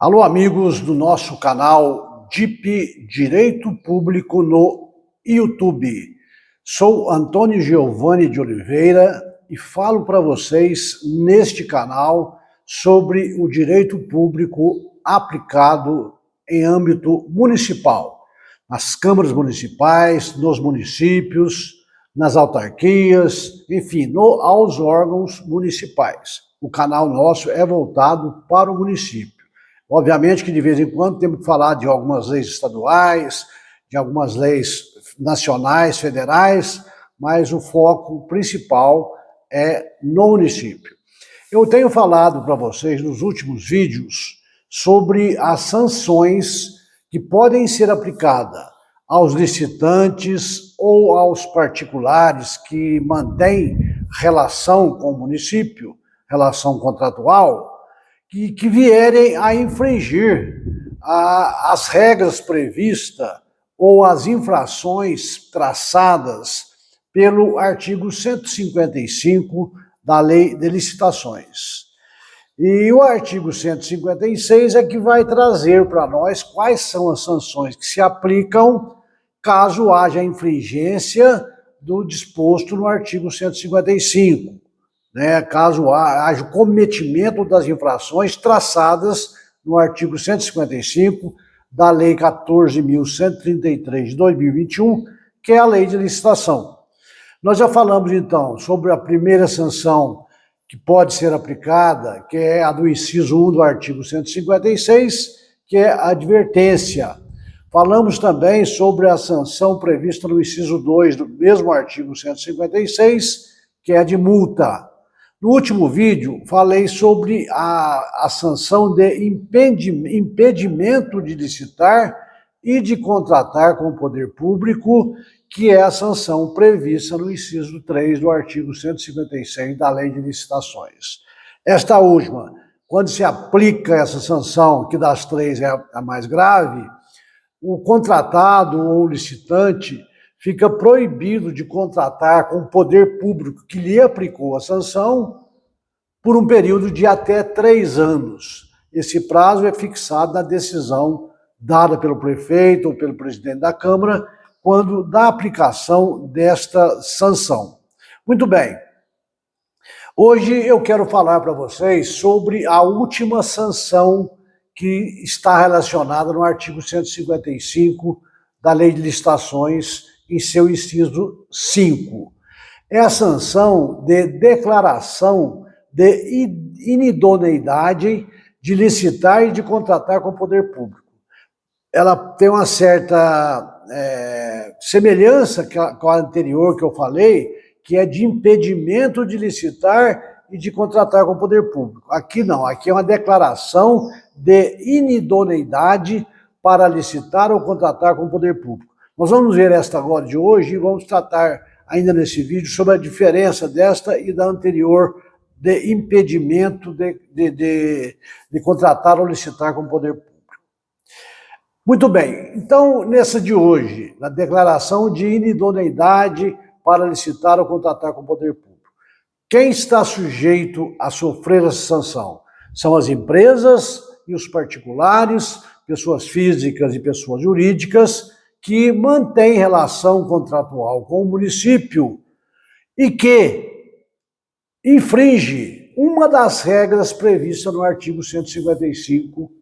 Alô, amigos do nosso canal DIP Direito Público no YouTube. Sou Antônio Giovanni de Oliveira e falo para vocês neste canal sobre o direito público aplicado em âmbito municipal, nas câmaras municipais, nos municípios, nas autarquias, enfim, aos órgãos municipais. O canal nosso é voltado para o município. Obviamente que de vez em quando temos que falar de algumas leis estaduais, de algumas leis nacionais, federais, mas o foco principal é no município. Eu tenho falado para vocês nos últimos vídeos sobre as sanções que podem ser aplicadas aos licitantes ou aos particulares que mantêm relação com o município, relação contratual, que vierem a infringir as regras previstas ou as infrações traçadas pelo artigo 155 da Lei de Licitações. E o artigo 156 é que vai trazer para nós quais são as sanções que se aplicam caso haja infringência do disposto no artigo 155. Caso haja o cometimento das infrações traçadas no artigo 155 da Lei 14.133 de 2021, que é a Lei de Licitação. Nós já falamos, então, sobre a primeira sanção que pode ser aplicada, que é a do inciso 1 do artigo 156, que é a advertência. Falamos também sobre a sanção prevista no inciso 2 do mesmo artigo 156, que é a de multa. No último vídeo, falei sobre a sanção de impedimento de licitar e de contratar com o poder público, que é a sanção prevista no inciso 3 do artigo 156 da Lei de Licitações. Esta última, quando se aplica essa sanção, que das três é a mais grave, o contratado ou licitante fica proibido de contratar com o poder público que lhe aplicou a sanção por um período de até 3 anos. Esse prazo é fixado na decisão dada pelo prefeito ou pelo presidente da Câmara quando da aplicação desta sanção. Muito bem. Hoje eu quero falar para vocês sobre a última sanção que está relacionada no artigo 155 da Lei de Licitações, em seu inciso 5. É a sanção de declaração de inidoneidade de licitar e de contratar com o poder público. Ela tem uma certa semelhança com a anterior que eu falei, que é de impedimento de licitar e de contratar com o poder público. Aqui não, aqui é uma declaração de inidoneidade para licitar ou contratar com o poder público. Nós vamos ver esta agora de hoje e vamos tratar ainda nesse vídeo sobre a diferença desta e da anterior de impedimento de contratar ou licitar com o poder público. Muito bem, então nessa de hoje, na declaração de inidoneidade para licitar ou contratar com o poder público, quem está sujeito a sofrer essa sanção? São as empresas e os particulares, pessoas físicas e pessoas jurídicas, que mantêm relação contratual com o município e que infringe uma das regras previstas no artigo 155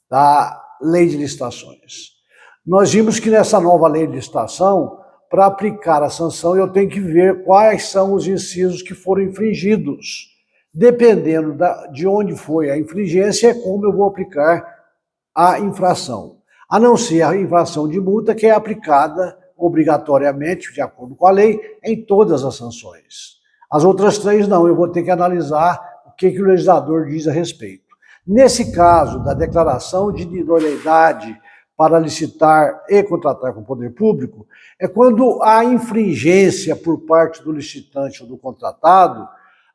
da Lei de Licitações. Nós vimos que nessa nova Lei de Licitação, para aplicar a sanção, eu tenho que ver quais são os incisos que foram infringidos. Dependendo de onde foi a infringência, é como eu vou aplicar a infração. A não ser a infração de multa, que é aplicada obrigatoriamente, de acordo com a lei, em todas as sanções. As outras três não, eu vou ter que analisar o que o legislador diz a respeito. Nesse caso da declaração de idoneidade para licitar e contratar com o poder público, é quando há infringência por parte do licitante ou do contratado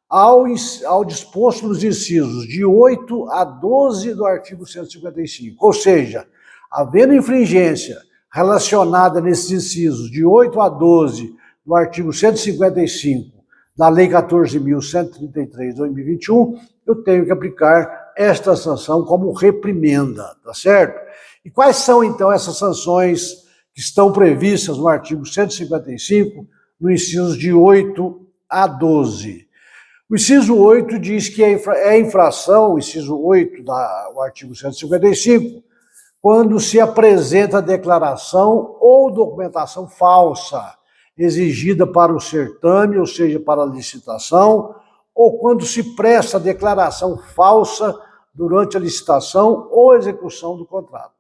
ao disposto nos incisos de 8 a 12 do artigo 155. Ou seja, havendo infringência relacionada nesses incisos de 8 a 12 do artigo 155 da Lei 14.133 de 2021, eu tenho que aplicar esta sanção como reprimenda, tá certo? E quais são, então, essas sanções que estão previstas no artigo 155, no inciso de 8 a 12? O inciso 8 diz que é infração, o inciso 8 do artigo 155, quando se apresenta declaração ou documentação falsa exigida para o certame, ou seja, para a licitação, ou quando se presta declaração falsa durante a licitação ou execução do contrato.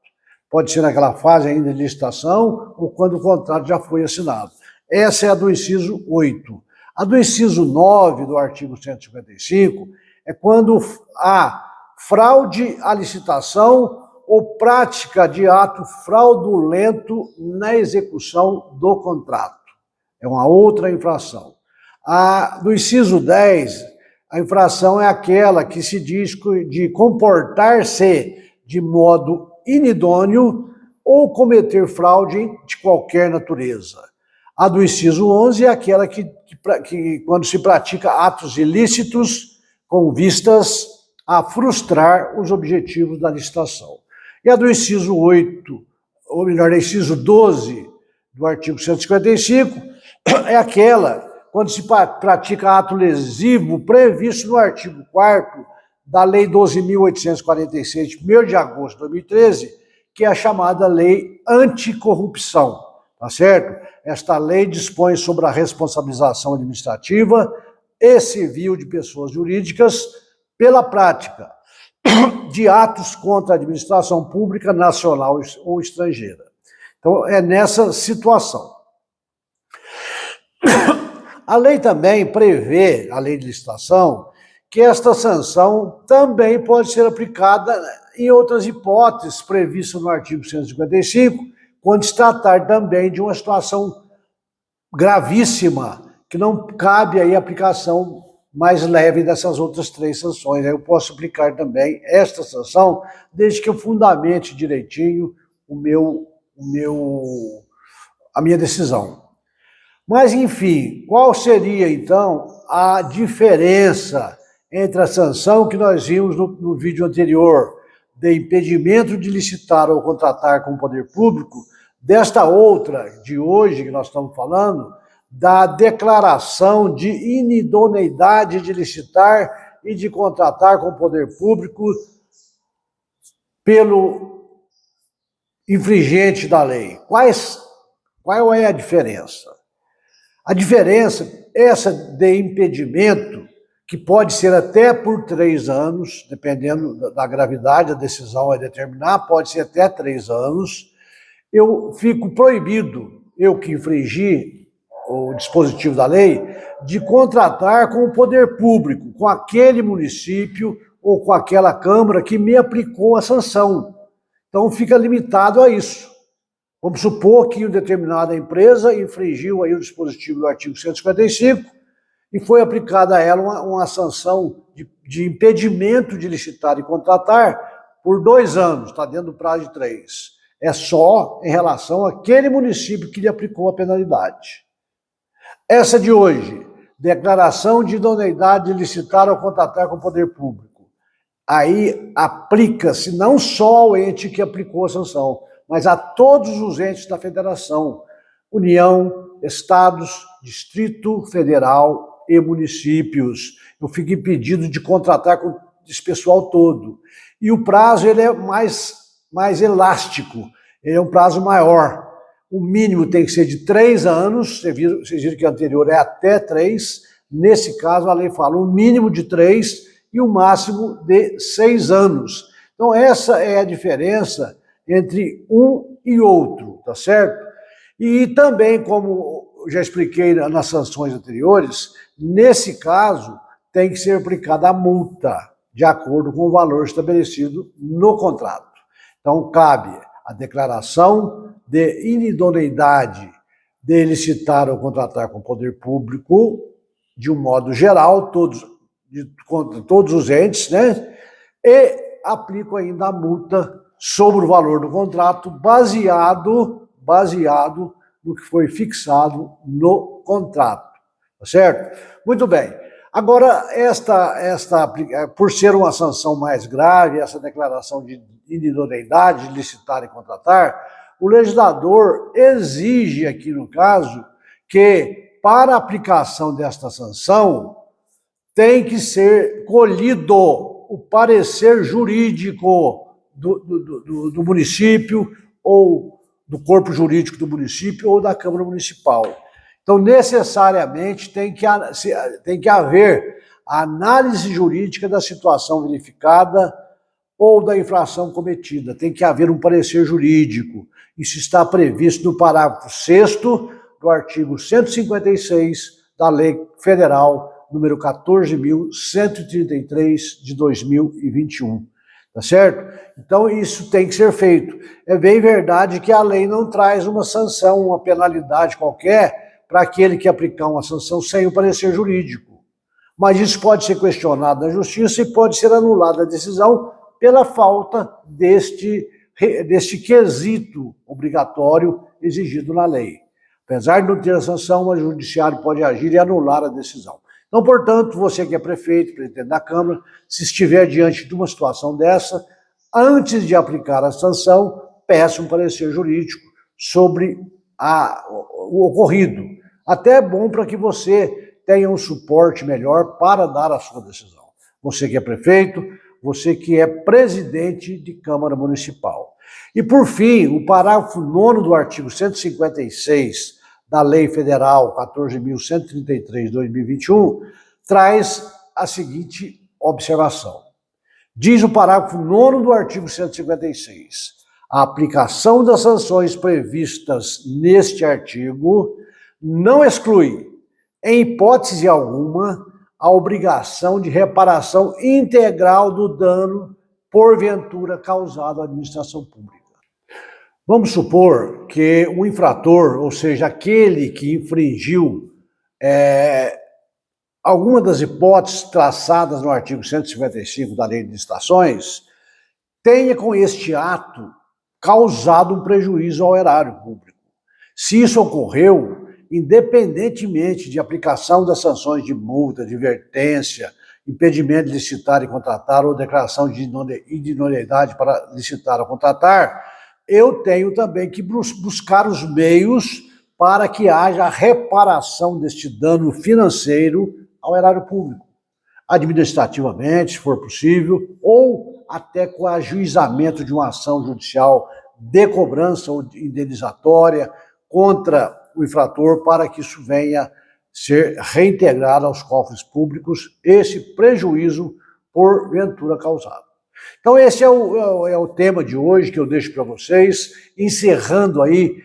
Pode ser naquela fase ainda de licitação ou quando o contrato já foi assinado. Essa é a do inciso 8. A do inciso 9 do artigo 155 é quando há fraude à licitação ou prática de ato fraudulento na execução do contrato. É uma outra infração. Do inciso 10, a infração é aquela que se diz de comportar-se de modo inidôneo ou cometer fraude de qualquer natureza. A do inciso 11 é aquela que quando se pratica atos ilícitos com vistas a frustrar os objetivos da licitação. E a do inciso 8, ou melhor, inciso 12 do artigo 155, é aquela quando se pratica ato lesivo previsto no artigo 4º da Lei 12.846, de 1º de agosto de 2013, que é a chamada Lei Anticorrupção, tá certo? Esta lei dispõe sobre a responsabilização administrativa e civil de pessoas jurídicas pela prática de atos contra a administração pública nacional ou estrangeira. Então, é nessa situação. A lei também prevê, a lei de licitação, que esta sanção também pode ser aplicada em outras hipóteses previstas no artigo 155, quando se tratar também de uma situação gravíssima, que não cabe aí a aplicação mais leve dessas outras 3 sanções. Eu posso aplicar também esta sanção, desde que eu fundamente direitinho a minha decisão. Mas, enfim, qual seria, então, a diferença entre a sanção que nós vimos no vídeo anterior, de impedimento de licitar ou contratar com o poder público, desta outra, de hoje, que nós estamos falando, da declaração de inidoneidade de licitar e de contratar com o poder público pelo infringente da lei? Qual é a diferença? A diferença, essa de impedimento, que pode ser até por 3 anos, dependendo da gravidade, a decisão é determinar, pode ser até 3 anos, eu fico proibido, eu que infringi o dispositivo da lei, de contratar com o poder público, com aquele município ou com aquela Câmara que me aplicou a sanção. Então fica limitado a isso. Vamos supor que uma determinada empresa infringiu aí o dispositivo do artigo 155 e foi aplicada a ela uma sanção de impedimento de licitar e contratar por 2 anos, está dentro do prazo de 3. É só em relação àquele município que lhe aplicou a penalidade. Essa de hoje, declaração de idoneidade de licitar ou contratar com o poder público. Aí aplica-se não só ao ente que aplicou a sanção, mas a todos os entes da federação, União, Estados, Distrito Federal e municípios. Eu fico impedido de contratar com esse pessoal todo. E o prazo ele é mais elástico, ele é um prazo maior. O mínimo tem que ser de 3 anos, vocês viram que o anterior é até 3, nesse caso a lei fala um mínimo de 3 e o máximo de 6 anos. Então essa é a diferença entre um e outro, tá certo? E também, como já expliquei nas sanções anteriores, nesse caso tem que ser aplicada a multa, de acordo com o valor estabelecido no contrato. Então cabe a declaração de inidoneidade de licitar ou contratar com o poder público, de um modo geral, contra todos os entes, né? E aplico ainda a multa sobre o valor do contrato, baseado no que foi fixado no contrato, tá certo? Muito bem. Agora, por ser uma sanção mais grave, essa declaração de inidoneidade de licitar e contratar, o legislador exige aqui no caso que, para a aplicação desta sanção, tem que ser colhido o parecer jurídico do município, ou do corpo jurídico do município, ou da Câmara Municipal. Então, necessariamente, tem que haver a análise jurídica da situação verificada ou da infração cometida. Tem que haver um parecer jurídico. Isso está previsto no parágrafo 6º do artigo 156 da Lei Federal número 14.133 de 2021. Tá certo? Então, isso tem que ser feito. É bem verdade que a lei não traz uma sanção, uma penalidade qualquer para aquele que aplicar uma sanção sem o parecer jurídico. Mas isso pode ser questionado na justiça e pode ser anulada a decisão pela falta deste quesito obrigatório exigido na lei. Apesar de não ter a sanção, o judiciário pode agir e anular a decisão. Então, portanto, você que é prefeito, presidente da Câmara, se estiver diante de uma situação dessa, antes de aplicar a sanção, peça um parecer jurídico sobre o ocorrido. Até é bom para que você tenha um suporte melhor para dar a sua decisão. Você que é prefeito, você que é presidente de Câmara Municipal. E, por fim, o parágrafo 9º do artigo 156 da Lei Federal 14.133 de 2021 traz a seguinte observação. Diz o parágrafo 9º do artigo 156. A aplicação das sanções previstas neste artigo não exclui, em hipótese alguma, a obrigação de reparação integral do dano porventura causado à administração pública. Vamos supor que o infrator, ou seja, aquele que infringiu alguma das hipóteses traçadas no artigo 155 da Lei de Licitações, tenha com este ato causado um prejuízo ao erário público. Se isso ocorreu, independentemente de aplicação das sanções de multa, advertência, impedimento de licitar e contratar ou declaração de inidoneidade para licitar ou contratar, eu tenho também que buscar os meios para que haja a reparação deste dano financeiro ao erário público, administrativamente, se for possível, ou até com o ajuizamento de uma ação judicial de cobrança ou indenizatória contra o infrator, para que isso venha ser reintegrado aos cofres públicos, esse prejuízo porventura causado. Então esse é o tema de hoje que eu deixo para vocês, encerrando aí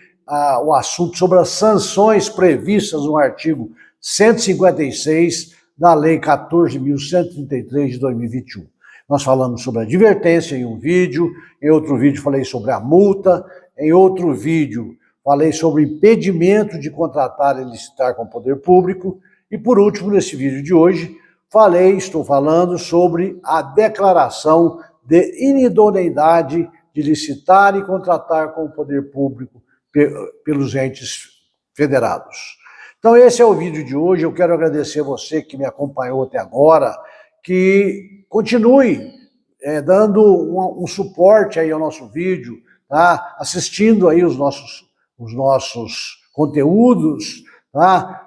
o assunto sobre as sanções previstas no artigo 156 da Lei 14.133 de 2021. Nós falamos sobre a advertência em um vídeo, em outro vídeo falei sobre a multa, em outro vídeo falei sobre impedimento de contratar e licitar com o poder público. E, por último, nesse vídeo de hoje, estou falando sobre a declaração de inidoneidade de licitar e contratar com o poder público pelos entes federados. Então, esse é o vídeo de hoje. Eu quero agradecer a você que me acompanhou até agora, que continue dando um suporte aí ao nosso vídeo, tá? Assistindo aí os nossos conteúdos, tá?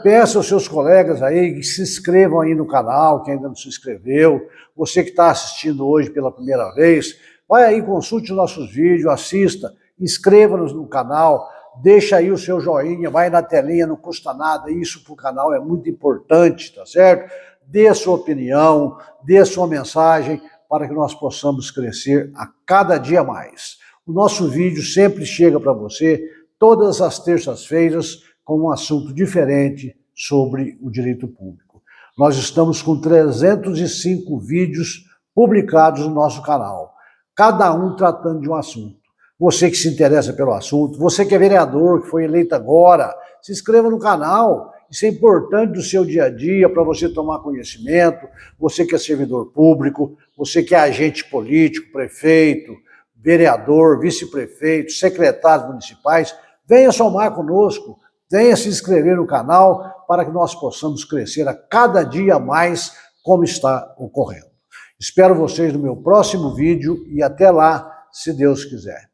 Peça aos seus colegas aí que se inscrevam aí no canal, que ainda não se inscreveu. Você que está assistindo hoje pela primeira vez, vai aí, consulte os nossos vídeos, assista, inscreva-nos no canal, deixa aí o seu joinha, vai na telinha, não custa nada, isso para o canal é muito importante, tá certo? Dê a sua opinião, dê a sua mensagem, para que nós possamos crescer a cada dia mais. O nosso vídeo sempre chega para você todas as terças-feiras com um assunto diferente sobre o direito público. Nós estamos com 305 vídeos publicados no nosso canal, cada um tratando de um assunto. Você que se interessa pelo assunto, você que é vereador, que foi eleito agora, se inscreva no canal. Isso é importante do seu dia a dia, para você tomar conhecimento, você que é servidor público, você que é agente político, prefeito, vereador, vice-prefeito, secretários municipais, venha somar conosco, Venha se inscrever no canal para que nós possamos crescer a cada dia mais como está ocorrendo. Espero vocês no meu próximo vídeo e até lá, se Deus quiser.